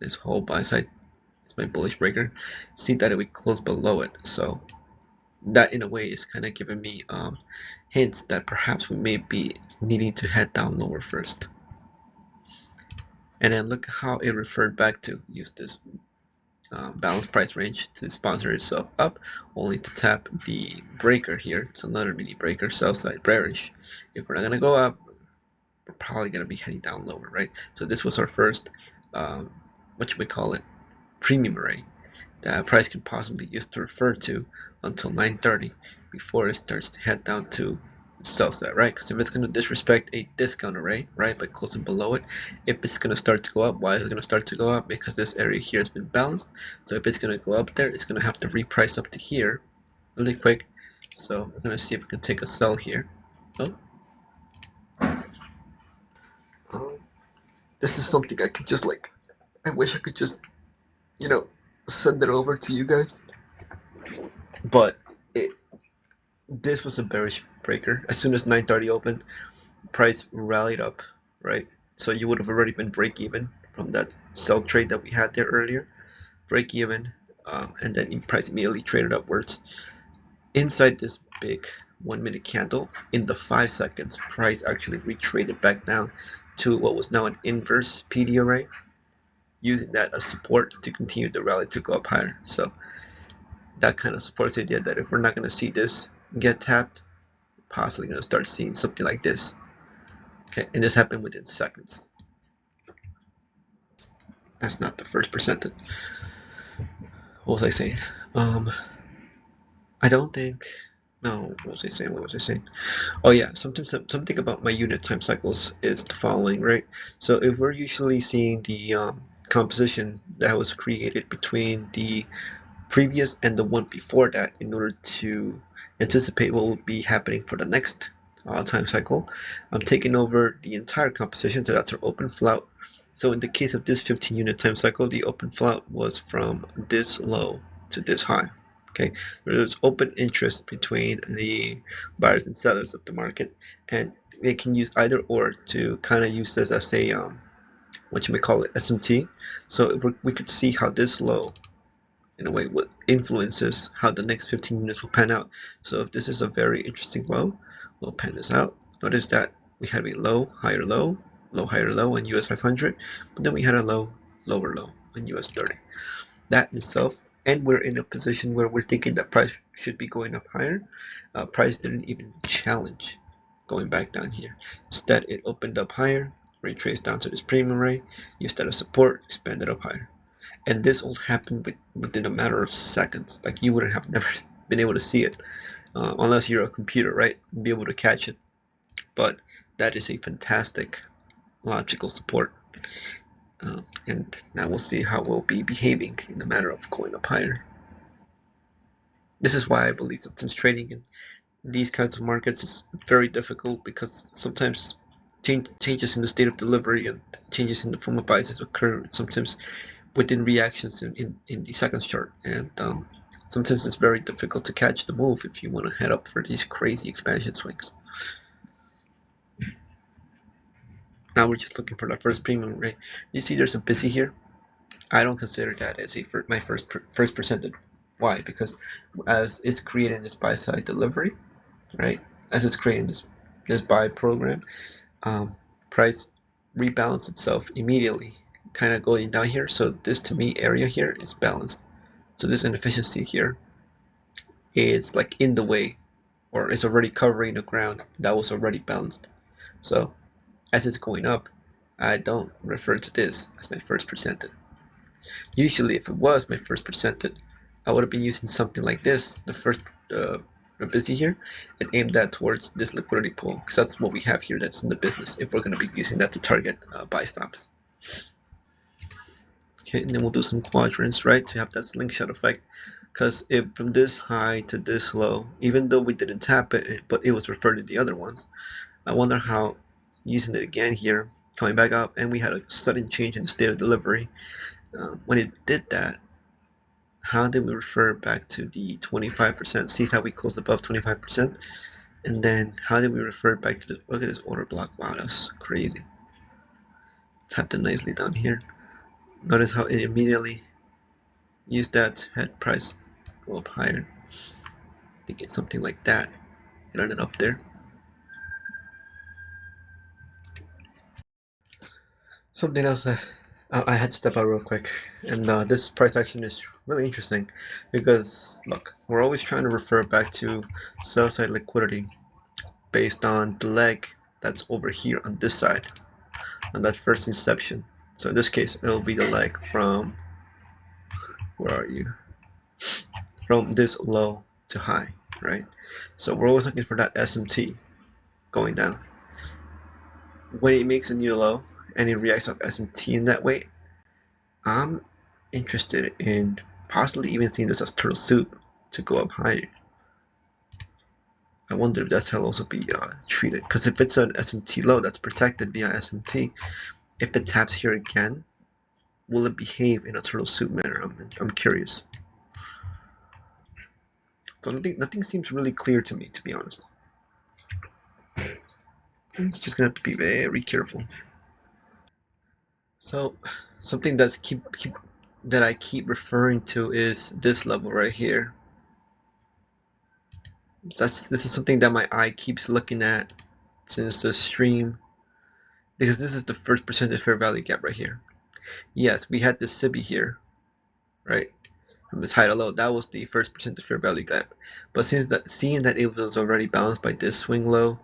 this whole buy side. It's my bullish breaker. See that we close below it, so that in a way is kind of giving me hints that perhaps we may be needing to head down lower first. And then look how it referred back to. Use this balanced price range to sponsor itself up, only to tap the breaker here. It's another mini breaker, sell side bearish. If we're not gonna go up, we're probably gonna be heading down lower, right? So this was our first, what should we call it, premium array that price can possibly use to refer to until 9:30 before it starts to head down to sell side, right? Because if it's going to disrespect a discount array, right, by closing below it, if it's going to start to go up, why is it going to start to go up? Because this area here has been balanced. So if it's going to go up there, it's going to have to reprice up to here really quick. So we're going to see if we can take a sell here. Oh. This is something I could just like, I wish I could just, you know, send it over to you guys. But this was a bearish breaker. As soon as 9:30 opened, price rallied up, right? So you would have already been break even from that sell trade that we had there earlier. Break even, and then price immediately traded upwards. Inside this big 1 minute candle, in the 5 seconds, price actually retraded back down to what was now an inverse PD array, using that as support to continue the rally to go up higher. So that kind of supports the idea that if we're not going to see this get tapped, possibly going to start seeing something like this. Okay, and this happened within seconds. That's not the first percentage. What was I saying? I don't think. No, what was I saying? What was I saying? Oh yeah, something about my unit time cycles is the following, right? So if we're usually seeing the composition that was created between the previous and the one before that in order to anticipate what will be happening for the next time cycle, I'm taking over the entire composition, so that's our open flout. So in the case of this 15 unit time cycle, the open flout was from this low to this high. Okay, there's open interest between the buyers and sellers of the market, and they can use either or to kind of use this as a what you may call it, SMT. So if we could see how this low in a way what influences how the next 15 minutes will pan out. So if this is a very interesting low, we'll pan this out. Notice that we had a low, higher low, low, higher low on US 500, but then we had a low, lower low on US 30. That in itself, and we're in a position where we're thinking that price should be going up higher. Price didn't even challenge going back down here. Instead, it opened up higher, retraced down to this premium array, used that as support, expanded up higher. And this all happened within a matter of seconds. Like you wouldn't have never been able to see it unless you're a computer, right? And be able to catch it. But that is a fantastic logical support. And now we'll see how we'll be behaving in the matter of going up higher. This is why I believe sometimes trading in these kinds of markets is very difficult, because sometimes changes in the state of delivery and changes in the form of biases occur sometimes within reactions in the seconds chart, and sometimes it's very difficult to catch the move if you want to head up for these crazy expansion swings. Now we're just looking for the first premium array. You see there's a busy here. I don't consider that as my first percentage. Why? Because as it's creating this buy side delivery, right? As it's creating this buy program, price rebalance itself immediately, kind of going down here. So this to me area here is balanced. So this inefficiency here is like in the way, or it's already covering the ground that was already balanced. So as it's going up, I don't refer to this as my first percentage. Usually if it was my first percentage, I would have been using something like this, the first busy here, and aim that towards this liquidity pool, because that's what we have here that's in the business, if we're going to be using that to target buy stops. Okay, and then we'll do some quadrants, right, to have that slingshot effect, because if from this high to this low, even though we didn't tap it, but it was referred to the other ones, I wonder how using it again here, coming back up, and we had a sudden change in the state of delivery. When it did that, how did we refer back to the 25%? See how we closed above 25%? And then how did we refer back to this? Look at this order block. Wow, that's crazy. Tapped it nicely down here. Notice how it immediately used that head price go up higher to get something like that. It ended up there. Something else that I had to step out real quick, and this price action is really interesting because look, we're always trying to refer back to sell side liquidity based on the leg that's over here on this side, on that first inception. So in this case, it'll be the leg from, where are you? From this low to high, right? So we're always looking for that SMT going down. When it makes a new low and it reacts off SMT in that way, I'm interested in possibly even seeing this as turtle soup to go up higher. I wonder if that's how it'll also be treated. Because if it's an SMT low that's protected via SMT, if it taps here again, will it behave in a turtle soup manner? I'm curious. So nothing seems really clear to me, to be honest. It's just gonna have to be very careful. So something that I keep referring to is this level right here. This is something that my eye keeps looking at since the stream, because this is the first percentage fair value gap right here. Yes, we had this SIBI here, right? From this high to low, that was the first percentage fair value gap. But seeing that it was already balanced by this swing low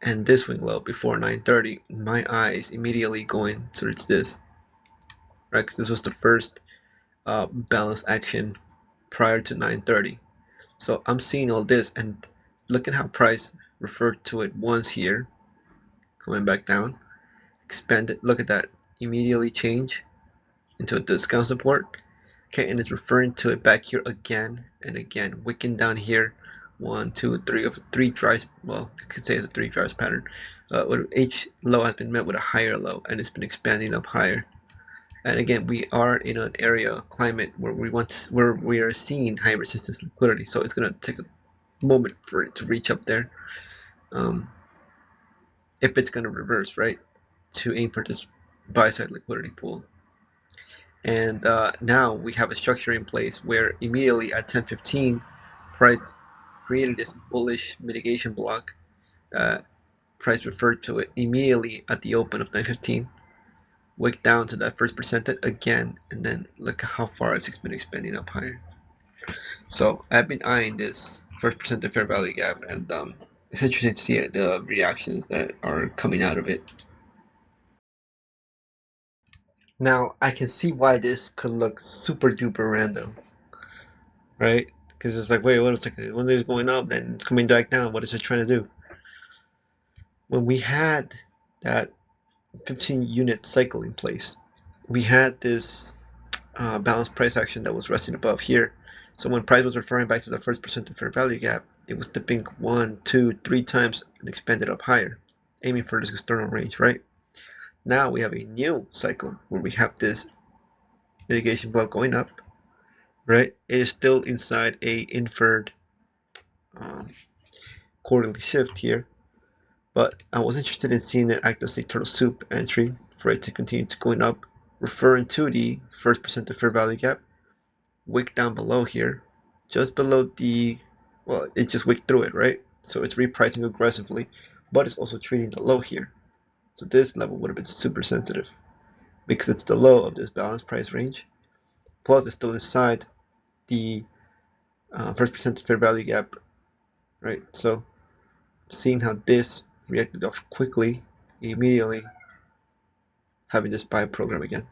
and this swing low before 9:30, my eyes immediately going towards this, right? Because this was the first balance action prior to 9:30. So I'm seeing all this, and look at how price referred to it once here, coming back down, expanded. Look at that, immediately change into a discount support. Okay, and it's referring to it back here again and again, wicking down here. 1, 2, 3 of 3 drives. Well, you could say it's a 3 drives pattern. Each low has been met with a higher low, and it's been expanding up higher. And again, we are in an area climate where where we are seeing high resistance liquidity. So it's gonna take a moment for it to reach up there. If it's gonna reverse, right, to aim for this buy side liquidity pool. And now we have a structure in place where immediately at 10:15, price created this bullish mitigation block that price referred to it immediately at the open of 9:15. Wick down to that first percentage again, and then look how far it's been expanding up higher. So I've been eyeing this first percentage fair value gap, and it's interesting to see the reactions that are coming out of it. Now I can see why this could look super duper random, right? Because it's like, wait, what a second, when it's going up, then it's coming back down. What is it trying to do? When we had that 15 unit cycle in place, we had this balanced price action that was resting above here. So when price was referring back to the first percent of fair value gap, it was dipping 1, 2, 3 times and expanded up higher, aiming for this external range, right? Now we have a new cycle where we have this mitigation block going up, right? It is still inside a inferred quarterly shift here, but I was interested in seeing it act as a turtle soup entry for it to continue to going up, referring to the first percent of fair value gap, wick down below here, just below the, well, it just wicked through it, right? So it's repricing aggressively, but it's also treating the low here. So this level would have been super sensitive because it's the low of this balanced price range. Plus, it's still inside the first percent fair value gap, right? So seeing how this reacted off quickly, immediately having this buy program again.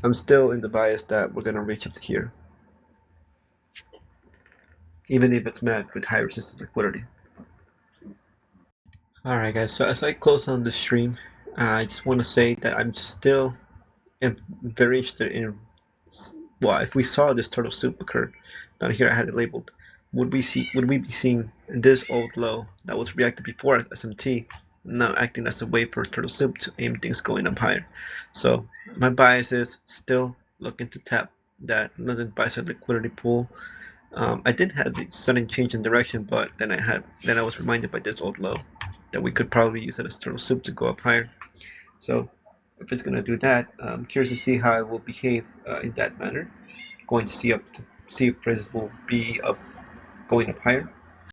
I'm still in the bias that we're gonna reach up to here, even if it's met with high resistance liquidity. Alright guys, so as I close on the stream, I just want to say that I'm still very interested in, well, if we saw this turtle soup occur, down here I had it labeled, would we be seeing this old low that was reacted before as SMT now acting as a way for turtle soup to aim things going up higher? So my bias is still looking to tap that London buy side liquidity pool. I did have the sudden change in direction, but then I was reminded by this old low that we could probably use it as turtle soup to go up higher. So If it's going to do that, I'm curious to see how it will behave in that manner. Going to see if prices will be up, going up higher.